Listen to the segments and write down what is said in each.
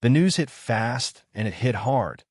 The news hit fast and it hit hard,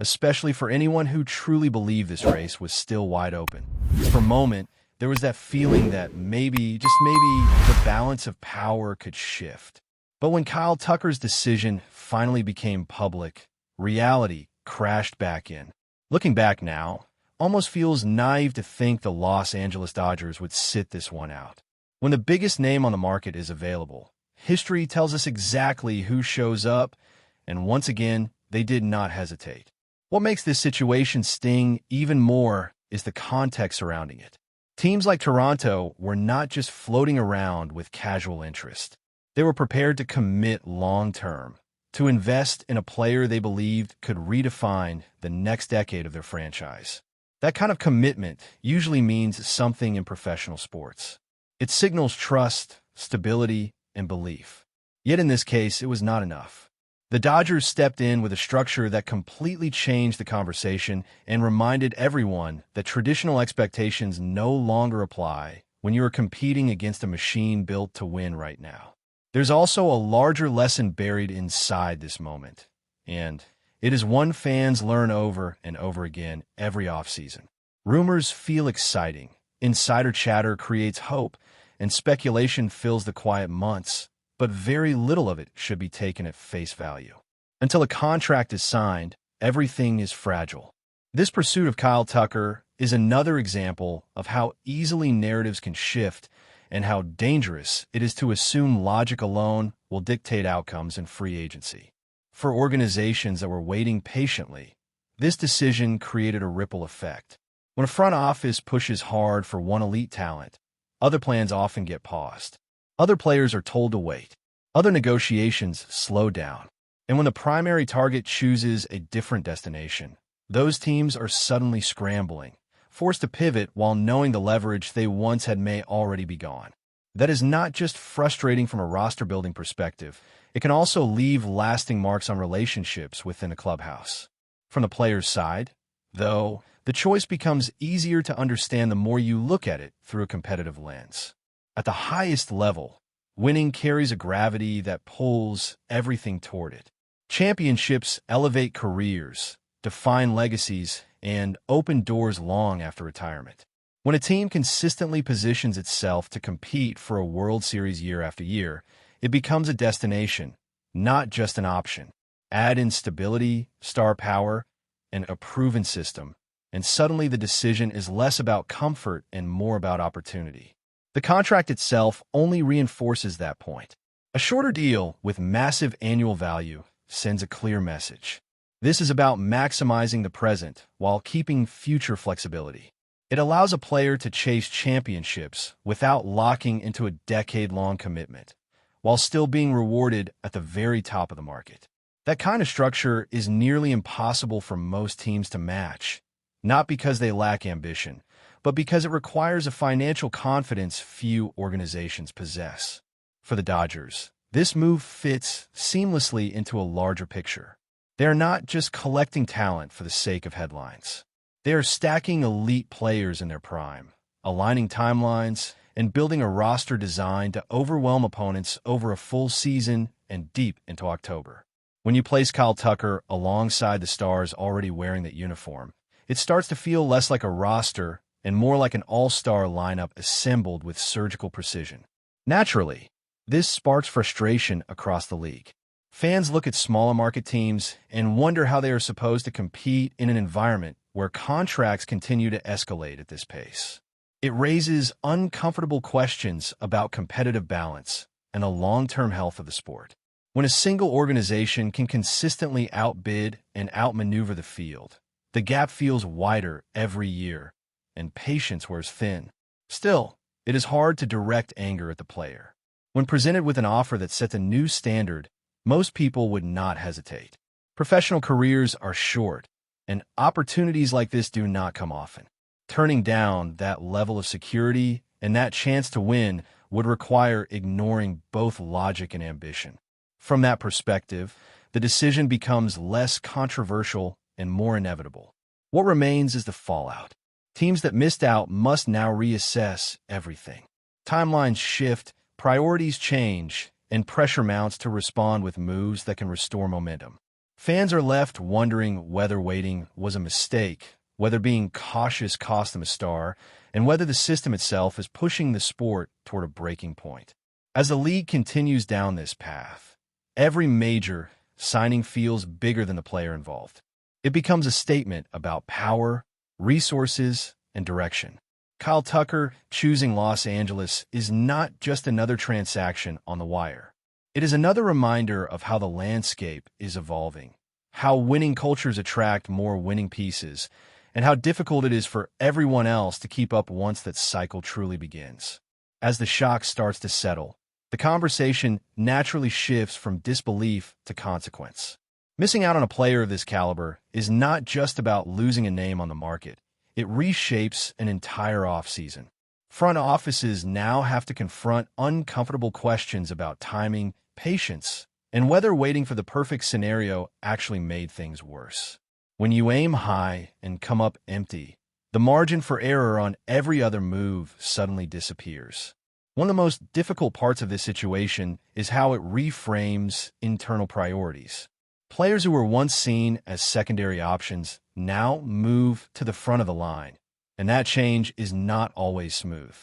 especially for anyone who truly believed this race was still wide open. For a moment, there was that feeling that maybe, just maybe, the balance of power could shift. But when Kyle Tucker's decision finally became public, reality crashed back in. Looking back now, almost feels naive to think the Los Angeles Dodgers would sit this one out. When the biggest name on the market is available, history tells us exactly who shows up, and once again, they did not hesitate. What makes this situation sting even more is the context surrounding it. Teams like Toronto were not just floating around with casual interest. They were prepared to commit long-term, to invest in a player they believed could redefine the next decade of their franchise. That kind of commitment usually means something in professional sports. It signals trust, stability, and belief. Yet in this case, it was not enough. The Dodgers stepped in with a structure that completely changed the conversation and reminded everyone that traditional expectations no longer apply when you are competing against a machine built to win right now. There's also a larger lesson buried inside this moment, and it is one fans learn over and over again every offseason. Rumors feel exciting, insider chatter creates hope, and speculation fills the quiet months, but very little of it should be taken at face value. Until a contract is signed, everything is fragile. This pursuit of Kyle Tucker is another example of how easily narratives can shift and how dangerous it is to assume logic alone will dictate outcomes in free agency. For organizations that were waiting patiently, this decision created a ripple effect. When a front office pushes hard for one elite talent, other plans often get paused. Other players are told to wait. Other negotiations slow down. And when the primary target chooses a different destination, those teams are suddenly scrambling, forced to pivot while knowing the leverage they once had may already be gone. That is not just frustrating from a roster-building perspective. It can also leave lasting marks on relationships within a clubhouse. From the player's side, though, the choice becomes easier to understand the more you look at it through a competitive lens. At the highest level, winning carries a gravity that pulls everything toward it. Championships elevate careers, define legacies, and open doors long after retirement. When a team consistently positions itself to compete for a World Series year after year, it becomes a destination, not just an option. Add in stability, star power, and a proven system, and suddenly the decision is less about comfort and more about opportunity. The contract itself only reinforces that point. A shorter deal with massive annual value sends a clear message. This is about maximizing the present while keeping future flexibility. It allows a player to chase championships without locking into a decade-long commitment, while still being rewarded at the very top of the market. That kind of structure is nearly impossible for most teams to match, not because they lack ambition, but because it requires a financial confidence few organizations possess. For the Dodgers, this move fits seamlessly into a larger picture. They are not just collecting talent for the sake of headlines. They are stacking elite players in their prime, aligning timelines, and building a roster designed to overwhelm opponents over a full season and deep into October. When you place Kyle Tucker alongside the stars already wearing that uniform, it starts to feel less like a roster and more like an all-star lineup assembled with surgical precision. Naturally, this sparks frustration across the league. Fans look at smaller market teams and wonder how they are supposed to compete in an environment where contracts continue to escalate at this pace. It raises uncomfortable questions about competitive balance and the long-term health of the sport. When a single organization can consistently outbid and outmaneuver the field, the gap feels wider every year, and patience wears thin. Still, it is hard to direct anger at the player. When presented with an offer that sets a new standard, most people would not hesitate. Professional careers are short, and opportunities like this do not come often. Turning down that level of security and that chance to win would require ignoring both logic and ambition. From that perspective, the decision becomes less controversial and more inevitable. What remains is the fallout. Teams that missed out must now reassess everything. Timelines shift, priorities change, and pressure mounts to respond with moves that can restore momentum. Fans are left wondering whether waiting was a mistake, whether being cautious cost them a star, and whether the system itself is pushing the sport toward a breaking point. As the league continues down this path, every major signing feels bigger than the player involved. It becomes a statement about power, resources, and direction. Kyle Tucker choosing Los Angeles is not just another transaction on the wire. It is another reminder of how the landscape is evolving, how winning cultures attract more winning pieces, and how difficult it is for everyone else to keep up once that cycle truly begins. As the shock starts to settle, the conversation naturally shifts from disbelief to consequence. Missing out on a player of this caliber is not just about losing a name on the market. It reshapes an entire offseason. Front offices now have to confront uncomfortable questions about timing, patience, and whether waiting for the perfect scenario actually made things worse. When you aim high and come up empty, the margin for error on every other move suddenly disappears. One of the most difficult parts of this situation is how it reframes internal priorities. Players who were once seen as secondary options now move to the front of the line, and that change is not always smooth.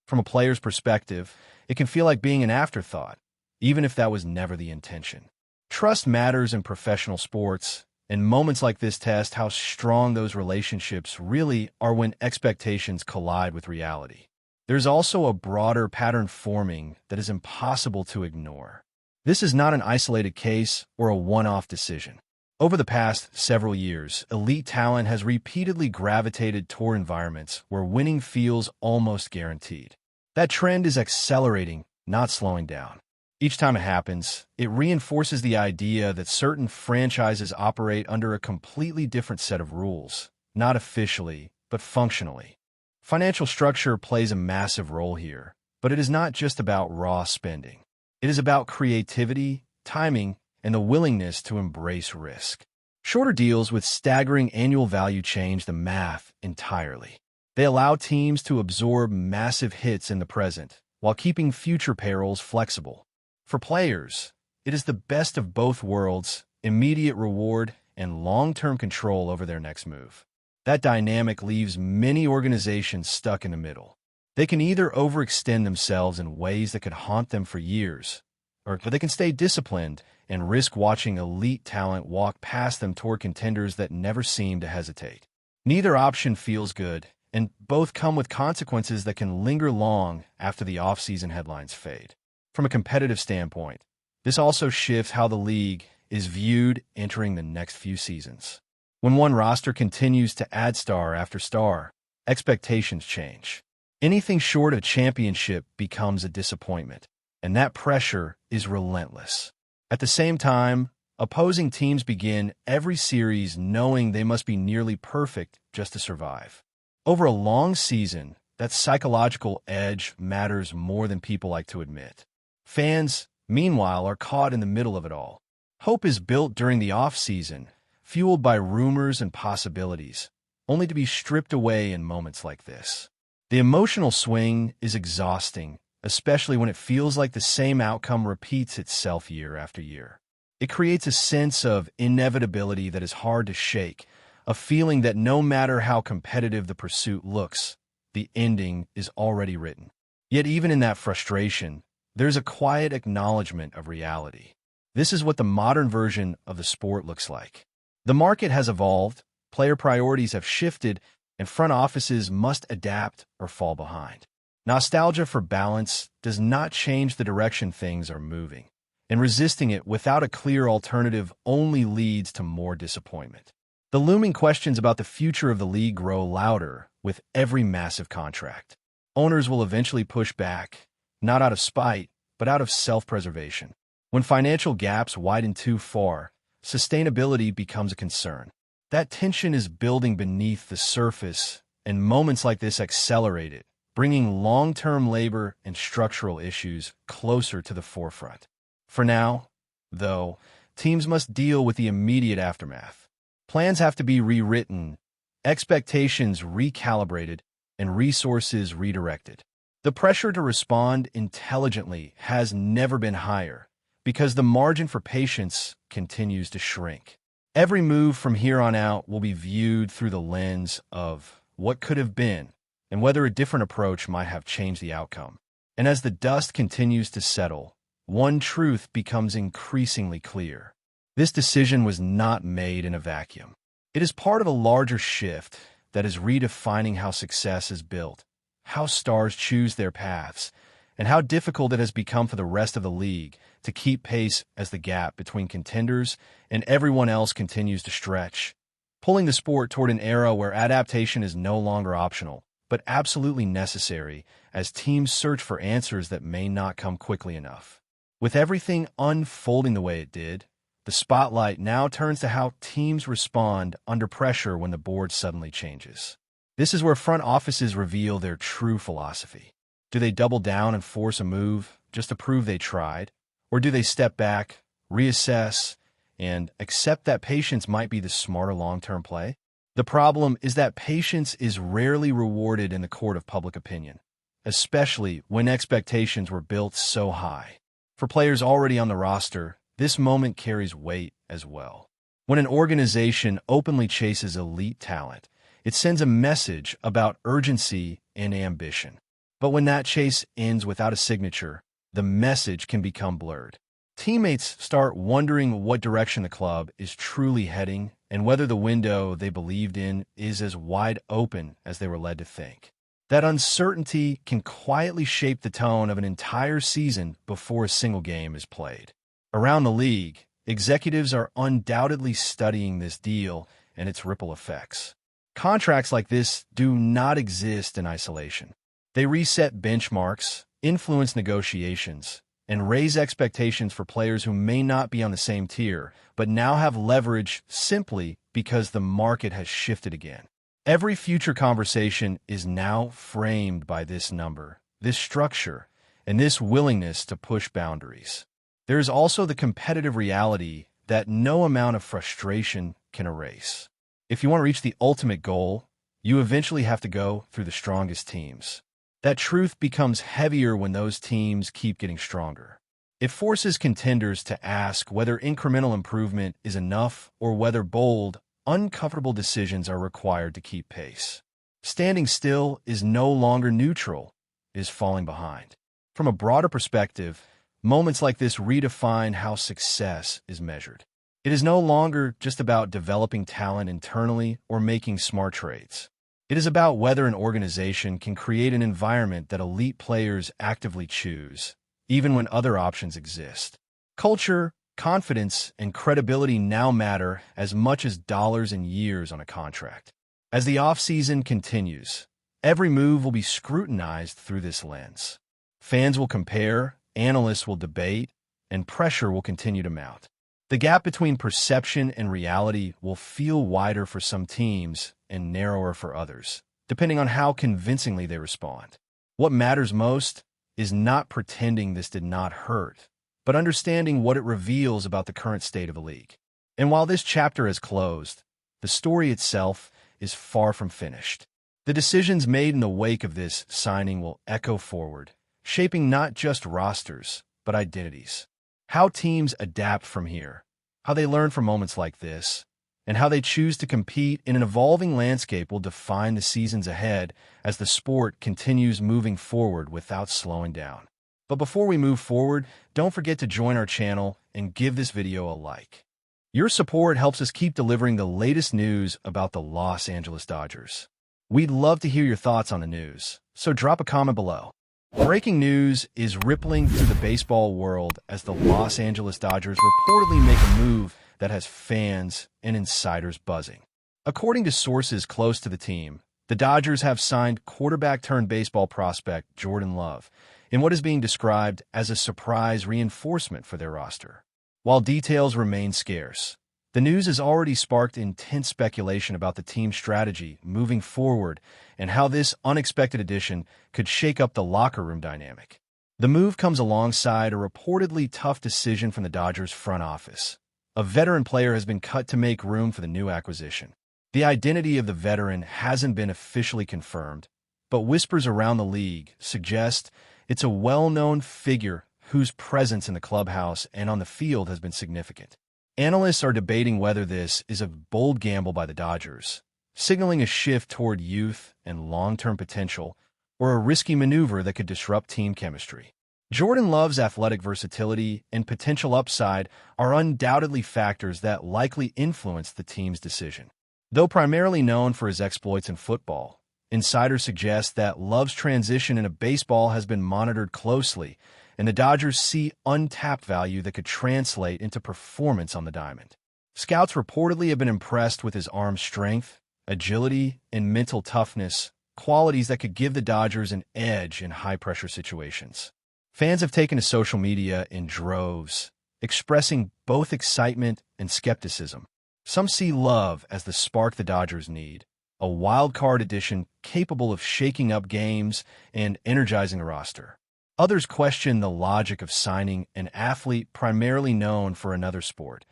From a player's perspective, it can feel like being an afterthought, even if that was never the intention. Trust matters in professional sports, and moments like this test how strong those relationships really are when expectations collide with reality. There's also a broader pattern forming that is impossible to ignore. This is not an isolated case or a one-off decision. Over the past several years, elite talent has repeatedly gravitated toward environments where winning feels almost guaranteed. That trend is accelerating, not slowing down. Each time it happens, it reinforces the idea that certain franchises operate under a completely different set of rules, not officially, but functionally. Financial structure plays a massive role here, but it is not just about raw spending. It is about creativity, timing, and the willingness to embrace risk. Shorter deals with staggering annual value change the math entirely. They allow teams to absorb massive hits in the present while keeping future payrolls flexible. For players, it is the best of both worlds, immediate reward and long-term control over their next move. That dynamic leaves many organizations stuck in the middle. They can either overextend themselves in ways that could haunt them for years, or they can stay disciplined and risk watching elite talent walk past them toward contenders that never seem to hesitate. Neither option feels good, and both come with consequences that can linger long after the offseason headlines fade. From a competitive standpoint, this also shifts how the league is viewed entering the next few seasons. When one roster continues to add star after star, expectations change. Anything short of a championship becomes a disappointment, and that pressure is relentless. At the same time, opposing teams begin every series knowing they must be nearly perfect just to survive. Over a long season, that psychological edge matters more than people like to admit. Fans, meanwhile, are caught in the middle of it all. Hope is built during the off-season, fueled by rumors and possibilities, only to be stripped away in moments like this. The emotional swing is exhausting, especially when it feels like the same outcome repeats itself year after year. It creates a sense of inevitability that is hard to shake, a feeling that no matter how competitive the pursuit looks, the ending is already written. Yet even in that frustration, there's a quiet acknowledgement of reality. This is what the modern version of the sport looks like. The market has evolved, player priorities have shifted, and front offices must adapt or fall behind. Nostalgia for balance does not change the direction things are moving, and resisting it without a clear alternative only leads to more disappointment. The looming questions about the future of the league grow louder with every massive contract. Owners will eventually push back, not out of spite, but out of self-preservation. When financial gaps widen too far, sustainability becomes a concern. That tension is building beneath the surface, and moments like this accelerate it, bringing long-term labor and structural issues closer to the forefront. For now, though, teams must deal with the immediate aftermath. Plans have to be rewritten, expectations recalibrated, and resources redirected. The pressure to respond intelligently has never been higher because the margin for patience continues to shrink. Every move from here on out will be viewed through the lens of what could have been and whether a different approach might have changed the outcome. And as the dust continues to settle, one truth becomes increasingly clear. This decision was not made in a vacuum. It is part of a larger shift that is redefining how success is built, how stars choose their paths, and how difficult it has become for the rest of the league to keep pace as the gap between contenders and everyone else continues to stretch, pulling the sport toward an era where adaptation is no longer optional, but absolutely necessary as teams search for answers that may not come quickly enough. With everything unfolding the way it did, the spotlight now turns to how teams respond under pressure when the board suddenly changes. This is where front offices reveal their true philosophy. Do they double down and force a move just to prove they tried? Or do they step back, reassess, and accept that patience might be the smarter long-term play? The problem is that patience is rarely rewarded in the court of public opinion, especially when expectations were built so high. For players already on the roster, this moment carries weight as well. When an organization openly chases elite talent, it sends a message about urgency and ambition. But when that chase ends without a signature, the message can become blurred. Teammates start wondering what direction the club is truly heading and whether the window they believed in is as wide open as they were led to think. That uncertainty can quietly shape the tone of an entire season before a single game is played. Around the league, executives are undoubtedly studying this deal and its ripple effects. Contracts like this do not exist in isolation. They reset benchmarks, influence negotiations, and raise expectations for players who may not be on the same tier, but now have leverage simply because the market has shifted again. Every future conversation is now framed by this number, this structure, and this willingness to push boundaries. There is also the competitive reality that no amount of frustration can erase. If you want to reach the ultimate goal, you eventually have to go through the strongest teams. That truth becomes heavier when those teams keep getting stronger. It forces contenders to ask whether incremental improvement is enough or whether bold, uncomfortable decisions are required to keep pace. Standing still is no longer neutral, it is falling behind. From a broader perspective, moments like this redefine how success is measured. It is no longer just about developing talent internally or making smart trades. It is about whether an organization can create an environment that elite players actively choose, even when other options exist. Culture, confidence, and credibility now matter as much as dollars and years on a contract. As the offseason continues, every move will be scrutinized through this lens. Fans will compare, analysts will debate, and pressure will continue to mount. The gap between perception and reality will feel wider for some teams and narrower for others, depending on how convincingly they respond. What matters most is not pretending this did not hurt, but understanding what it reveals about the current state of the league. And while this chapter is closed, the story itself is far from finished. The decisions made in the wake of this signing will echo forward, shaping not just rosters, but identities. How teams adapt from here, how they learn from moments like this, and how they choose to compete in an evolving landscape will define the seasons ahead as the sport continues moving forward without slowing down. But before we move forward, don't forget to join our channel and give this video a like. Your support helps us keep delivering the latest news about the Los Angeles Dodgers. We'd love to hear your thoughts on the news, so drop a comment below. Breaking news is rippling through the baseball world as the Los Angeles Dodgers reportedly make a move that has fans and insiders buzzing. According to sources close to the team, the Dodgers have signed quarterback-turned-baseball prospect Jordan Love in what is being described as a surprise reinforcement for their roster. While details remain scarce, the news has already sparked intense speculation about the team's strategy moving forward and how this unexpected addition could shake up the locker room dynamic. The move comes alongside a reportedly tough decision from the Dodgers front office. A veteran player has been cut to make room for the new acquisition. The identity of the veteran hasn't been officially confirmed, but whispers around the league suggest it's a well-known figure whose presence in the clubhouse and on the field has been significant. Analysts are debating whether this is a bold gamble by the Dodgers, signaling a shift toward youth and long-term potential, or a risky maneuver that could disrupt team chemistry. Jordan Love's athletic versatility and potential upside are undoubtedly factors that likely influence the team's decision. Though primarily known for his exploits in football, insiders suggest that Love's transition into baseball has been monitored closely, and the Dodgers see untapped value that could translate into performance on the diamond. Scouts reportedly have been impressed with his arm strength, agility, and mental toughness, qualities that could give the Dodgers an edge in high-pressure situations. Fans have taken to social media in droves, expressing both excitement and skepticism. Some see Love as the spark the Dodgers need, a wild-card addition capable of shaking up games and energizing a roster. Others question the logic of signing an athlete primarily known for another sport,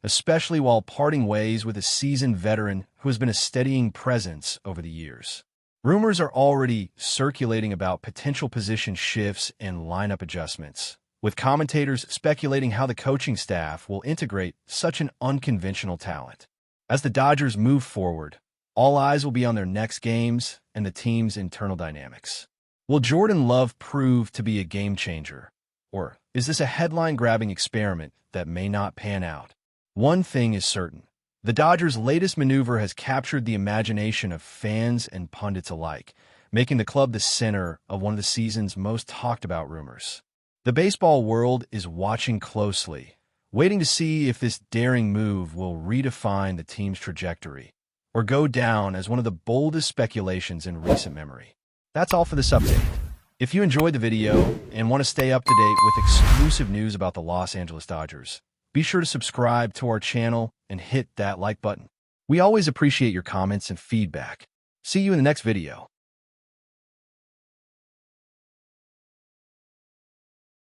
especially while parting ways with a seasoned veteran who has been a steadying presence over the years. Rumors are already circulating about potential position shifts and lineup adjustments, with commentators speculating how the coaching staff will integrate such an unconventional talent. As the Dodgers move forward, all eyes will be on their next games and the team's internal dynamics. Will Jordan Love prove to be a game-changer, or is this a headline-grabbing experiment that may not pan out? One thing is certain. The Dodgers' latest maneuver has captured the imagination of fans and pundits alike, making the club the center of one of the season's most talked-about rumors. The baseball world is watching closely, waiting to see if this daring move will redefine the team's trajectory or go down as one of the boldest speculations in recent memory. That's all for this update. If you enjoyed the video and want to stay up to date with exclusive news about the Los Angeles Dodgers, be sure to subscribe to our channel and hit that like button. We always appreciate your comments and feedback. See you in the next video.